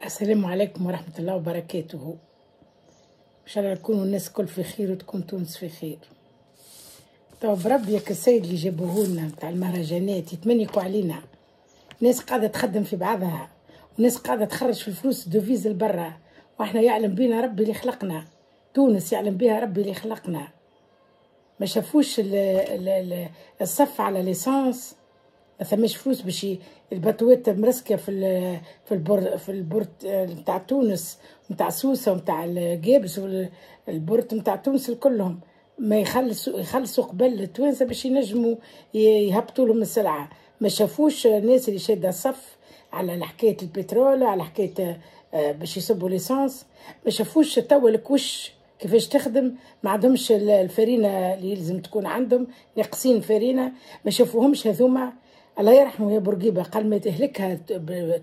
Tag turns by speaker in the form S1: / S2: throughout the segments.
S1: السلام عليكم ورحمة الله وبركاته. إن شاء الله يكونوا الناس كل في خير وتكون تونس في خير. تو بربيك السيد اللي جابوهولنا بتاع المهرجانات يتمنيكوا علينا، ناس قاعدة تخدم في بعضها وناس قاعدة تخرج في الفلوس دوفيز لبرا، واحنا يعلم بينا ربي اللي خلقنا، تونس يعلم بها ربي اللي خلقنا. ما شافوش الصف على ليسانس، ما ثماش فلوس باش الباتوات مرسكه في البورت نتاع تونس نتاع سوسه ونتاع الجابس والبورت نتاع تونس كلهم ما يخلصوا قبل التوانسه باش ينجموا يهبطوا لهم السلعه. ما شافوش الناس اللي شاده الصف على حكايه البترول، على حكايه باش يصبوا ليسانس. ما شافوش توا الكوش كيفاش تخدم، ما عندهمش الفرينه اللي يلزم تكون عندهم، ناقصين فرينه. ما شافوهمش هذوما. الله يرحمه يا بورقيبه قال ما تهلكها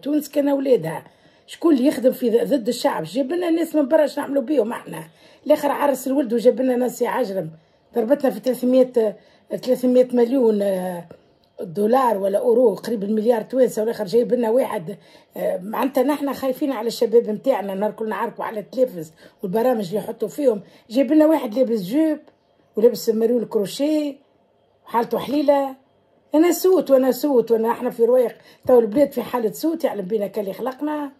S1: تونس كان اولادها. شكون اللي يخدم في ضد الشعب؟ جاب لنا ناس من برا نعملوا بيهم احنا. الاخر عرس الولد وجاب لنا ناس عجرم، ضربتنا في 300 مليون دولار ولا اورو، قريب المليار توانسه، والاخر جايب لنا واحد. معناتها نحن خايفين على الشباب نتاعنا، نهار كل نعرفوا على التلفز والبرامج اللي يحطوا فيهم. جايب لنا واحد لابس جيب ولابس مريول كروشيه وحالته حليله. انا سوت وانا احنا في روايق. تو البلاد في حاله سوت، يعلم بينا كاللي خلقنا.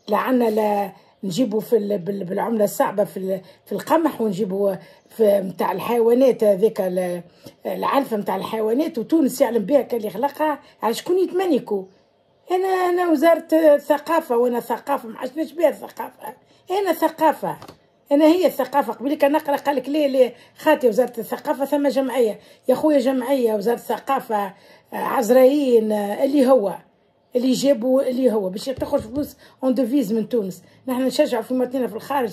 S1: لا عنا لا نجيبوا بالعمله الصعبه في القمح، ونجيبوا في نتاع الحيوانات هذيك العلفه نتاع الحيوانات، وتونس يعلم بها كاللي خلقها. على شكون يتمنيكوا؟ انا وزاره الثقافه، وانا ثقافه ما عشناش بها الثقافه. انا ثقافه، انا هي الثقافه. قبل كان نقرا قال لك ليه خاتي وزاره الثقافه ثم جمعيه. يا خويا جمعيه وزاره الثقافه عزرايين اللي جابوا اللي هو باش تخرج فلوس اون ديفيز من تونس. نحن نشجعوا في موطننا في الخارج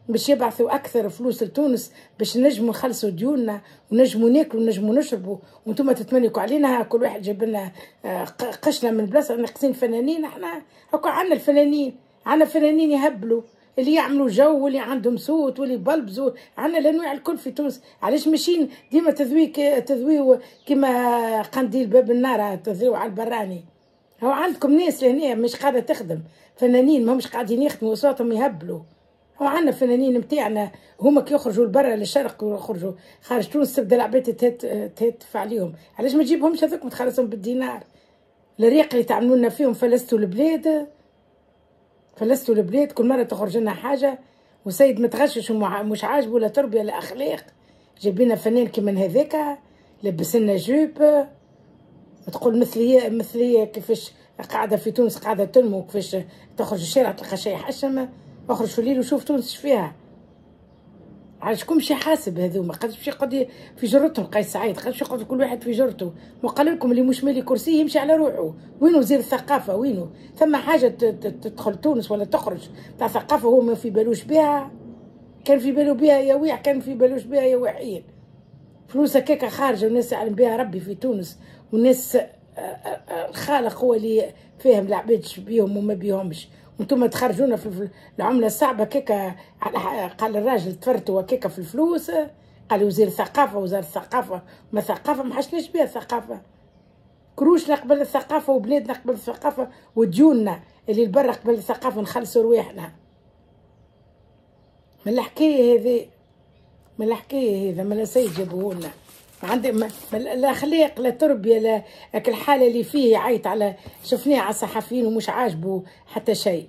S1: باش يبعثوا اكثر فلوس لتونس باش نجموا نخلصوا ديوننا ونجموا ناكلوا ونجموا نشربوا. وانتم تتمنيكوا علينا، كل واحد جاب لنا قشنا من بلاصه. ناقصين فنانين احنا، هكا عندنا الفنانين، عندنا فنانين يهبلوا اللي يعملوا جو واللي عندهم صوت واللي بلبزوا. عندنا الانواع الكل في تونس. علاش ماشيين ديما تذويو كيما قنديل باب النار تذويو على البراني؟ هو عندكم ناس لهنا مش قاعده تخدم، فنانين ما مش قاعدين يخدموا صوتهم يهبلوا. هو عندنا فنانين نتاعنا هما كي يخرجوا لبرا للشرق ويخرجوا خارج تونس تبدا العباد تدفع عليهم. علاش ما تجيبهمش هذوك وتخلصهم بالدينار؟ الريق اللي تعملوا لنا فيهم فلستوا البلاد. كل مره تخرج لنا حاجه وسيد متغشش ومش عاجبه لا تربيه لا اخلاق. جايبين فنان كيما هذاك لبس لنا جوب وتقول مثليه كيفاش قاعده في تونس قاعده تنمو، كيفاش تخرج الشارع تلقى شيء حشم. اخرج في الليل وشوف تونس فيها. عايشكم شي حاسب هذوما قداش باش يقعد في جرتهم. قيس سعيد قداش يقعد كل واحد في جرته. وقال لكم اللي مش مالي كرسي يمشي على روحه. وينو وزير الثقافه؟ وينو ثم حاجه تدخل تونس ولا تخرج تاع ثقافه هو ما في بالوش بها؟ كان في بالو بها يا ويح، كان في بالوش بها يا وحيين. فلوس هكاكا خارجه والناس يعلم بها ربي في تونس، والناس الخالق هو اللي فاهم العباد بيهم وما بيهمش. وانتم تخرجونا في العمله الصعبه كيكا. قال الراجل تفرتوا كيكا في الفلوس. قال وزير الثقافه وزاره الثقافه، ما ثقافه ما حشناش بها الثقافه. كروشنا قبل الثقافه وبلادنا قبل الثقافه وديوننا اللي لبرا قبل الثقافه نخلصوا رواحنا. من الحكايه هذا من السيد جابوهولنا. عندي لا اخلاق لا تربيه لا الحاله اللي فيه يعيط على شفناه على الصحفيين ومش عاجبه حتى شيء.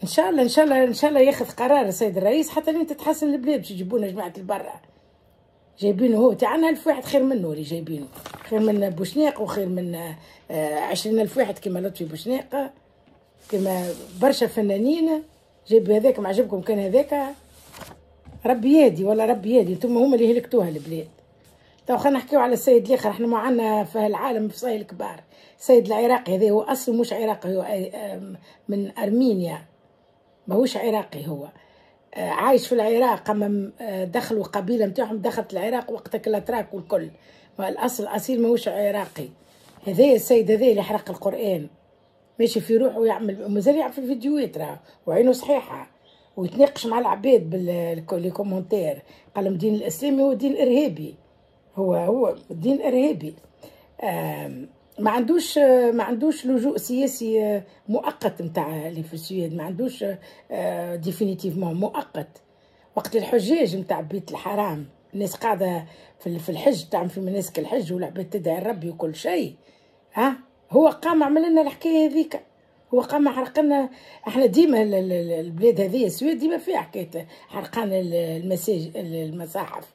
S1: ان شاء الله ياخذ قرار السيد الرئيس حتى لين تتحسن البلاد باش يجيبونا جماعه البرا. جايبينه هو تاعنا 1000 واحد خير منه، اللي جايبينه خير من بوشناق وخير من 20,000 واحد كيما لطفي بوشناق كيما برشا فنانين. جايب هذاك ما عجبكم كان هذاك. ربي يهدي والله ربي يهدي. انتم هما اللي هلكتوها البلاد. تو خلينا نحكيو على السيد الاخر. احنا ما عندنا في العالم فصائل الكبار. السيد العراقي هذا هو اصله مش عراقي، هو من ارمينيا، ماهوش عراقي. هو عايش في العراق. اما دخلوا قبيله نتاعهم دخلت العراق وقتك الاتراك والكل. الاصل اصيل ماهوش عراقي. هذا السيد هذا اللي حرق القران ماشي في روحه ويعمل مازال يعمل في الفيديوهات راه وعينه صحيحه ويتناقش مع العباد بالكومنتير. قال لهم الدين الاسلامي هو دين ارهابي. هو دين ارهابي. ما عندوش لجوء سياسي مؤقت نتاع اللي في السويد، ما عندوش ديفينيتيفمون مؤقت. وقت الحجاج نتاع بيت الحرام الناس قاعده في الحج تعمل في مناسك الحج والعباد تدعي ربي وكل شيء، هو قام عمل لنا الحكايه هذيك، هو قام حرق لنا. احنا ديما البلاد هذه السويد ديما فيها حكايه حرقان المصاحف.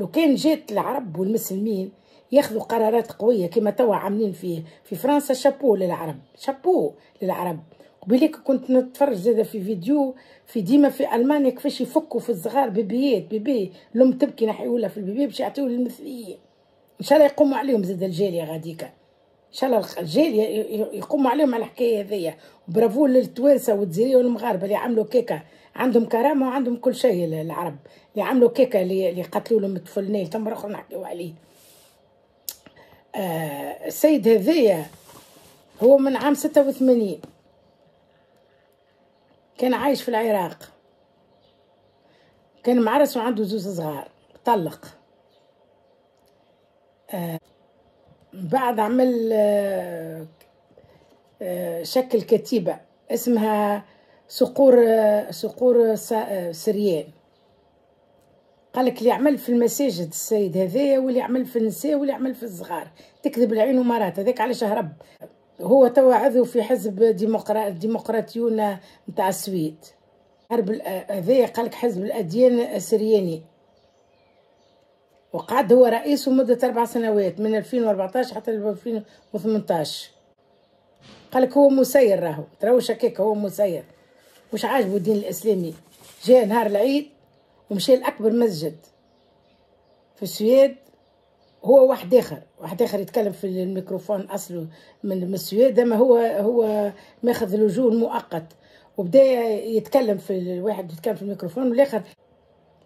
S1: لو كان جات العرب والمسلمين ياخذوا قرارات قويه كما توا عاملين في فرنسا، شابو للعرب، شابو للعرب. وبليك كنت نتفرج زاده في فيديو ديما في المانيا كيفاش يفكوا في الصغار بيبي الام تبكي نحيولها في البيبي باش يعطيوه للمثليين. ان شاء الله يقوموا عليهم زاد الجاليه غاديكا، ان شاء الله الجاليه يقوموا عليهم على الحكايه هذيا. برافو للتوانسه والجزائريه والمغاربه اللي عملوا كيكه، عندهم كرامه وعندهم كل شيء. العرب اللي عملوا كيكه اللي قتلوا لهم الطفل نيل تم اخر نحكيو عليه. السيد هذايا هو من عام 86 كان عايش في العراق، كان معرس وعنده زوز صغار، طلق. بعد عمل شكل كتيبة اسمها صقور سريان. قالك اللي يعمل في المساجد السيد هذايا، واللي يعمل في النساء، واللي يعمل في الصغار، تكذب العين ومرات. هذاك علاش هرب. هو توا عضو في حزب ديمقراطيون نتاع السويد. هرب هذايا قالك حزب الأديان السرياني، وقعد هو رئيسه مدة 4 سنوات من 2014 حتى 2018. قالك هو مسير، راهو تراوش هكاك، هو مسير مش عاجبه الدين الإسلامي. جاء نهار العيد ومشى لأكبر مسجد في السويد، هو واحد آخر يتكلم في الميكروفون أصله من السويد، أما هو ماخذ لجوء مؤقت. وبدا يتكلم في الواحد يتكلم في الميكروفون، والآخر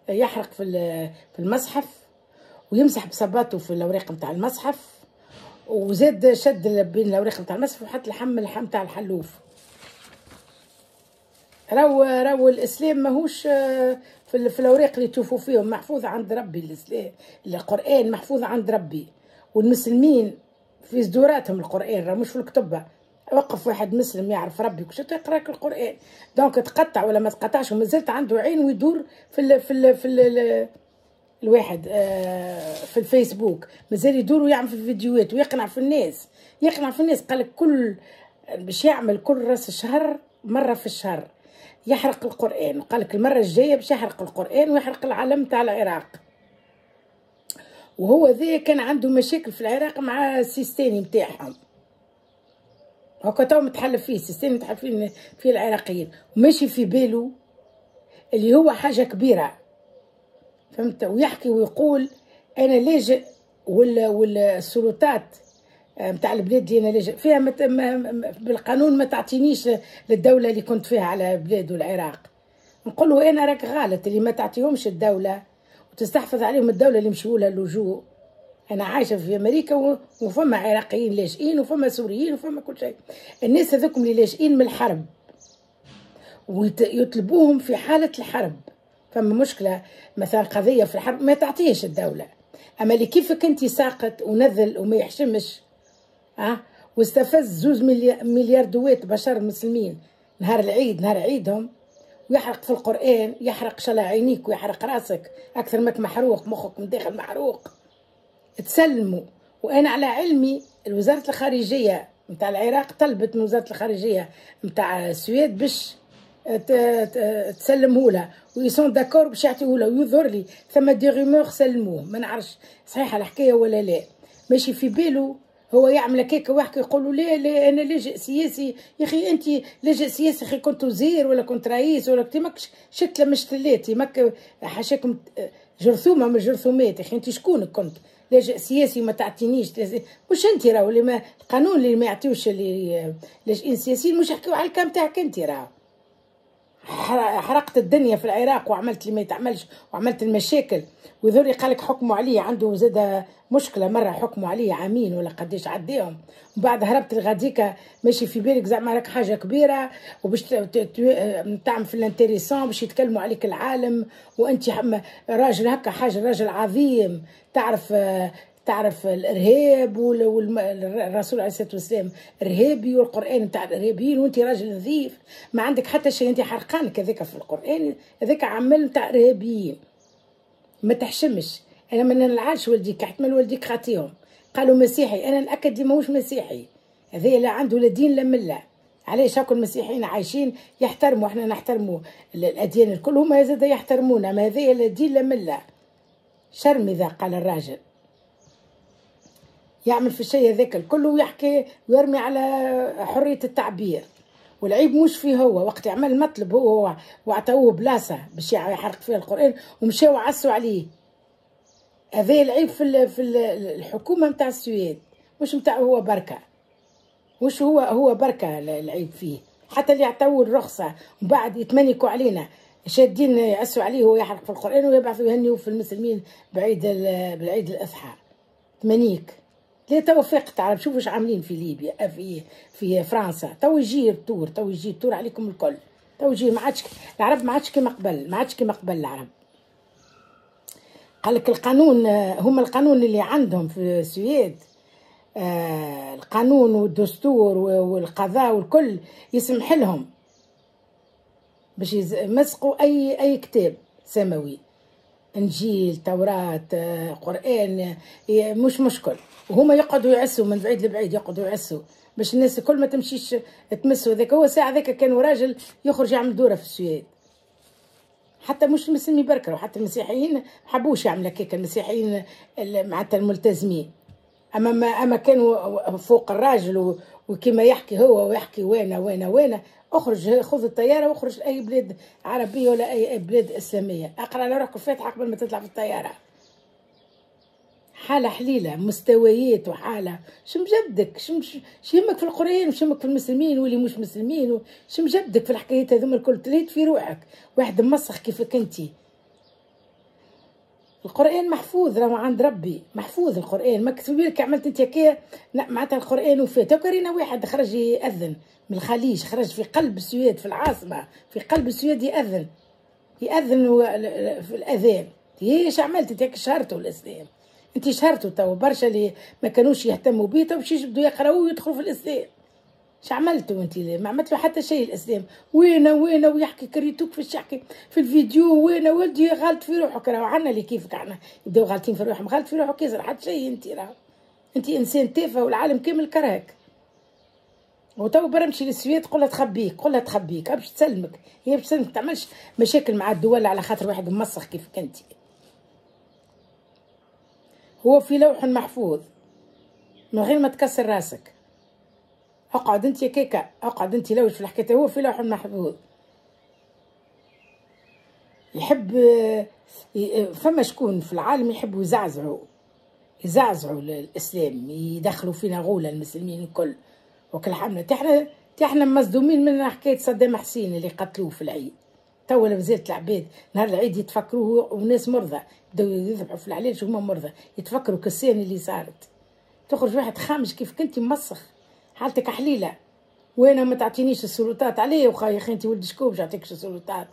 S1: يحرق في المصحف ويمسح بصباته في الأوراق نتاع المصحف، وزاد شد بين الأوراق نتاع المصحف وحط اللحم نتاع الحلوف. راهو الإسلام ماهوش في الأوراق اللي تشوفوا فيهم، محفوظ عند ربي. الإسلام القرآن محفوظ عند ربي، والمسلمين في صدوراتهم القرآن، راه مش في الكتبة. وقف واحد مسلم يعرف ربي كش يقرا القرآن، دونك تقطع ولا ما تقطعش ومازلت عنده عين ويدور في الواحد في الفيسبوك، مازال يدور ويعمل في الفيديوهات ويقنع في الناس. قالك باش يعمل كل راس الشهر مرة في الشهر يحرق القرآن، وقالك المرة الجاية باش يحرق القرآن ويحرق العلم تاع العراق. وهو ذي كان عنده مشاكل في العراق مع السيستاني متاعهم، هكا تو متحلف فيه السيستاني، متحلفين فيه العراقيين، وماشي في باله اللي هو حاجة كبيرة، فهمت. ويحكي ويقول انا لاجئ، والسلطات نتاع البلاد دي انا لاجئ فيها بالقانون ما تعطينيش للدوله اللي كنت فيها على بلاد العراق. نقول له انا راك غلط اللي ما تعطيهمش الدوله وتستحفظ عليهم الدوله اللي مشوا لها اللجوء. انا عايشه في امريكا وفما عراقيين لاجئين وفما سوريين وفما كل شيء. الناس هذوكم اللي لاجئين من الحرب ويطلبوهم في حاله الحرب، فما مشكله مثلا قضيه في الحرب ما تعطيهش الدوله. اما اللي كيفك انت ساقط ونذل وما يحشمش واستفز 2 مليار دوات بشر مسلمين نهار العيد، نهار عيدهم، ويحرق في القرآن، يحرق شلا عينيك ويحرق راسك أكثر ماك محروق، مخك من داخل محروق. تسلموا. وأنا على علمي وزارة الخارجية متاع العراق طلبت من وزارة الخارجية متاع السويد باش تسلمهولها، ويسون داكور باش يعطيوهولها، ويظهر لي ثم دي غيمور سلموه. ما نعرفش صحيحة الحكاية ولا لا، ماشي في باله هو يعمل هكاك ويحكي يقولوا لا انا لاجئ سياسي. يا اخي انت لاجئ سياسي، اخي كنت وزير ولا كنت رئيس ولا كنت ماكش شتله مش تلاتي ماك حاشاكم جرثومه من جرثومات. يا اخي انت شكونك كنت لاجئ سياسي وما تعطينيش؟ مش انت راهو اللي ما القانون اللي ما يعطيوش اللي لاجئين سياسيين، مش يحكيو على الكلام تاعك انت. راهو حرقت الدنيا في العراق وعملت اللي ما يتعملش وعملت المشاكل، وذوري قالك حكموا عليه، عنده زاد مشكله مره حكموا عليه عامين ولا قداش عديهم، وبعد هربت الغاديكا. ماشي في بالك زعما راك حاجه كبيره وباش تعمل في الانتريسون باش يتكلموا عليك العالم، وانت راجل هكا حاجه، راجل عظيم تعرف تعرف الارهاب والرسول عليه الصلاه والسلام ارهابي، والقران نتاع الارهابيين، وانت راجل نظيف ما عندك حتى شيء، انت حرقانك هذاك في القران، هذاك عمل نتاع ارهابيين. ما تحشمش، انا ما نلعنش والديك، احتمال والديك خاطيهم قالوا مسيحي، انا ناكد لي ماهوش مسيحي، هذا لا عنده لا دين لا مله. علاش هاكو المسيحيين عايشين يحترموا، احنا نحترموا الاديان الكل، هما زاد يحترمونا، ما هذا لا دين لا مله. شرم اذا قال الراجل يعمل في الشيء هذاك الكل ويحكي ويرمي على حريه التعبير، والعيب مش فيه هو، وقت يعمل مطلب هو واعطوه بلاصه باش يحرق فيها القران ومشاو عسوا عليه. هذا العيب في الحكومه نتاع السويد، مش نتاع هو بركه، مش هو بركه العيب فيه. حتى اللي يعطوه الرخصه ومن بعد يتمنكوا علينا شادين يعسوا عليه وهو يحرق في القران ويبعثوا يهنيوا في المسلمين بالعيد الاضحى. تمنيك ليه تو فقت عرب، شوفوا ايش عاملين في ليبيا، في فرنسا، تو يجي التور عليكم الكل، تو يجي ما عادش العرب، ما عادش كيما قبل، ما عادش كيما قبل العرب. قال لك القانون، هم القانون اللي عندهم في السويد، القانون والدستور والقضاء والكل يسمح لهم باش يمسقوا اي كتاب سماوي، انجيل، توراة، قران، مش مشكل، وهما يقعدوا يعسوا من بعيد لبعيد، يقعدوا يعسوا باش الناس الكل ما تمشيش تمسوا. ذاك هو ساعه ذاك كان راجل يخرج يعمل دوره في السويد، حتى مش المسلمين بركة، وحتى المسيحيين حبوش يعمل هكاك، المسيحيين معناتها الملتزمين، اما كانوا فوق الراجل وكما يحكي هو ويحكي وين اخرج، خذ الطياره واخرج لاي بلاد عربيه ولا اي بلاد اسلاميه، اقرا على روحك الفاتحه قبل ما تطلع في الطياره. حاله حليله، مستويات وحاله، شو مجبدك، شو يهمك في القران، وش يهمك في المسلمين واللي مش مسلمين، شو مجبدك في الحكايات هذوما الكل، تريد في روحك واحد مسخ كيفك انتي. القرآن محفوظ، راهو عند ربي محفوظ القرآن، ما كتبي لك عملت انت هكايا معناتها القرآن وفات. كرينا واحد خرج يأذن من الخليج، خرج في قلب السويد في العاصمة، في قلب السويد يأذن في الأذان. ايش عملت انت؟ شهرتوا الإسلام، انت شهرتوا تو برشا اللي ما كانوش يهتموا بيه تو باش يبدوا يقراوا ويدخلوا في الإسلام. اش عملتوا انت؟ ما عملتوا حتى شيء. الاسلام وين ويحكي كريتوك فاش يحكي في الفيديو، وين ولدي غلط في روحك، راهو عنا اللي كيفك عنا يبداو غالطين في روحهم، غلط في روحك يزرع حتى شيء، انت راهو انت انسان تافه والعالم كامل كرهك. وتو برمشي للسويد قولها تخبيك باش تسلمك، هي باش تسلمك، تعملش مشاكل مع الدول على خاطر واحد ممسخ كيفك انت. هو في لوح محفوظ من غير ما تكسر راسك. اقعد انت كيكا، اقعد انت لوج في الحكايه، هو في لوح محفوظ. يحب فما شكون في العالم يحبوا يزعزعوا الاسلام، يدخلوا فينا غوله المسلمين الكل وكل حمله. احنا مصدومين من حكايه صدام حسين اللي قتلوه في العيد، تو وزارة العباد نهار العيد يتفكروه وناس مرضى بداو يذبحوا في العليل، هما مرضى يتفكروا كالسين اللي صارت. تخرج واحد خامج كيف كنتي مسخ، حالتك حليله، وانا ما تعطينيش السلطات عليه وخاي انت ولد شكون باش يعطيكش السلطات.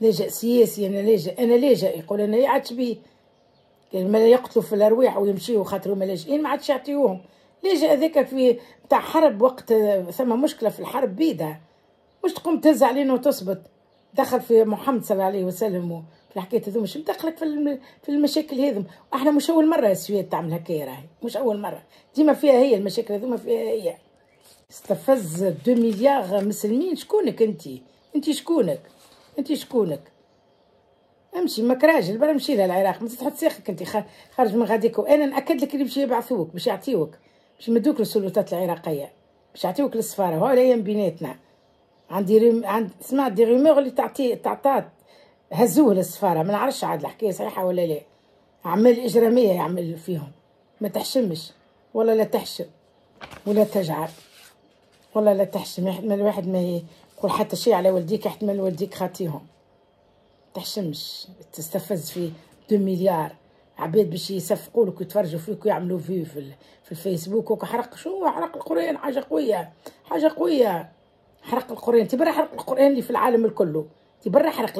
S1: لاجئ سياسي، انا لاجئ يقول انا عادش بيه، ما يقتلوا في الارواح ويمشيوا خاطر هما لاجئين ما عادش يعطيوهم. لاجئ هذاك في تاع حرب، وقت ثم مشكله في الحرب بيدها، مش تقوم تهز علينا وتصبت. دخل في محمد صلى الله عليه وسلم وفي الحكايات هذوما، مش مدخلك في المشاكل هذوما. احنا مش اول مره السويد تعمل هكايا، راهي مش اول مره، ديما فيها هي المشاكل هذوما، فيها هي. استفز 2 مليار مسلمين. شكونك انت شكونك؟ امشي ماك راجل برا، امشي للعراق، ما تحط ساقك انت خارج من غاديك. وانا ناكد لك اللي باش يبعثوك، باش يعطيوك، باش يمدوك للسلطات العراقيه، باش يعطيوك للسفاره. هو الايام بيناتنا سمعت دي ريمور اللي تعطات هزوه للسفاره، ما نعرفش عاد الحكايه صحيحه ولا لا. اعمال اجراميه يعمل فيهم، ما تحشمش ولا لا تحشم ولا تجعل والله لا تحشم. يحتمل الواحد ما يقول حتى شيء على والديك، يحتمل والديك خاطيهم. تحشمش تستفز في 2 مليار عباد باش يصفقوا لك ويتفرجوا فيك ويعملوا فيو في الفيسبوك. وحرق شو حرق القرآن، حاجه قويه. حرق القرآن، تبرا حرق القرآن اللي في العالم الكله، تبرا حرق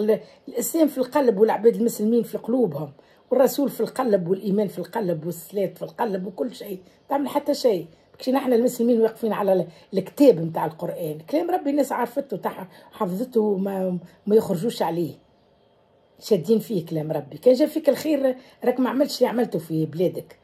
S1: الاسلام في القلب والعباد المسلمين في قلوبهم والرسول في القلب، والايمان في القلب، والصلاه في القلب، وكل شيء. تعمل حتى شيء كي نحن المسلمين واقفين على الكتاب نتاع القران، كلام ربي الناس عرفته تاع حفظته وما يخرجوش عليه، شادين فيه كلام ربي. كان جا فيك الخير راك ما عملتش اللي عملته في بلادك،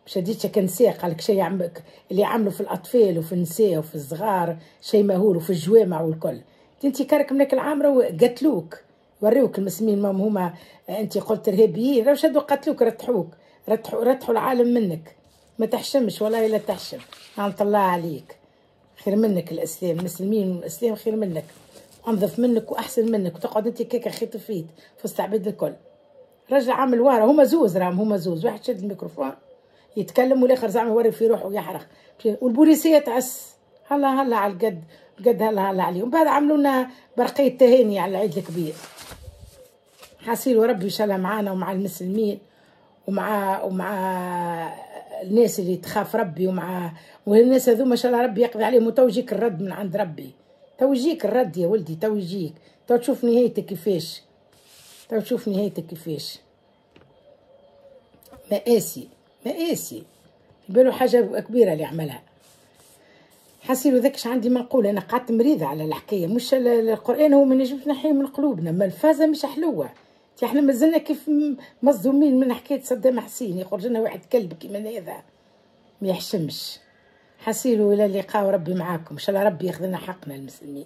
S1: شديتش كنساء قالك شيء اللي عملوا في الاطفال وفي النساء وفي الصغار شيء مهول، وفي الجوامع والكل. انت كارك منك العامره وقتلوك، وريوك المسلمين ما هما انت قلت ارهابيين، راهو شدوا قتلوك، رتحوك، رتحوا العالم منك. ما تحشمش والله لا تحشم، لعنة الله عليك. خير منك الاسلام، المسلمين والاسلام خير منك، انظف منك واحسن منك، وتقعد انت كيكه خيط فيت في وسط عباد الكل. رجع عامل ورا، هما زوز راهم، هما زوز، واحد شد الميكروفون يتكلم والاخر زعما يوري في روحه ويحرق، والبوليسيه تعس هلا هلا على القد القد، هلا هلا عليهم. بعد عملوا لنا برقيه تهاني على العيد الكبير. حاسين وربي ان شاء الله معانا ومع المسلمين ومع الناس اللي تخاف ربي، والناس هذوما ان شاء الله ربي يقضي عليهم، وتو يجيك الرد من عند ربي، تو يجيك الرد يا ولدي، تو يجيك، تو تشوف نهايتك كيفاش، تو تشوف نهايتك كيفاش. مآسي مآسي، يبالو حاجة كبيرة اللي عملها. حاسيلو ذاكش عندي ما نقول، أنا قعدت مريضة على الحكاية، مش القرآن هو ما نجمش نحيه من قلوبنا، ما الفازة مش حلوة. احنا مازلنا كيف مصدومين من حكاية صدام حسين، يخرج لنا واحد كلب كيما هذا ما يحشمش. حاسيلو إلى اللقاء وربي معاكم، إن شاء الله ربي ياخذ لنا حقنا المسلمين.